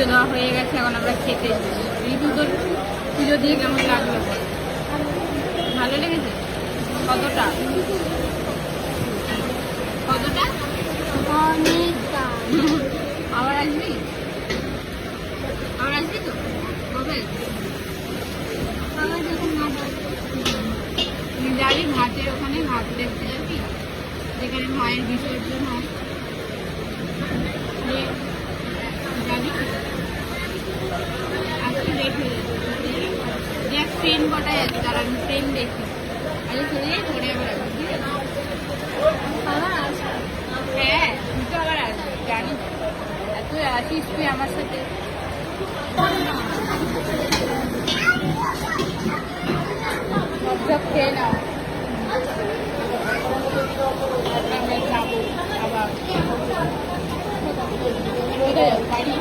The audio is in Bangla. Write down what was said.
পুজো দেওয়া হয়ে গেছে, এখন আমরা খেতে। ঋতু তোর পুজো দিয়ে কেমন লাগলো? ভালো লেগেছে? কতটা কতটা? আবার আসবি? আবার আসবি তো? কবে যাবি? ঘাটের ওখানে ঘাট দেখতে যাবি, যেখানে মায়ের বিসর্জন হয়। যাবি? আজকে দেখে দেখ ট্রেন কটায় আছে, তার আমি ট্রেন দেখি। আগে চলে যাই, পরে আবার আসবি, ঠিক আছে? হ্যাঁ, তুই তো আবার আসবি জানি। আর তুই আসিস তুই আমার সাথে। সব খেয়ে নাও, আমরা যাবো আবার। কোথায় যাবো? বাড়ি?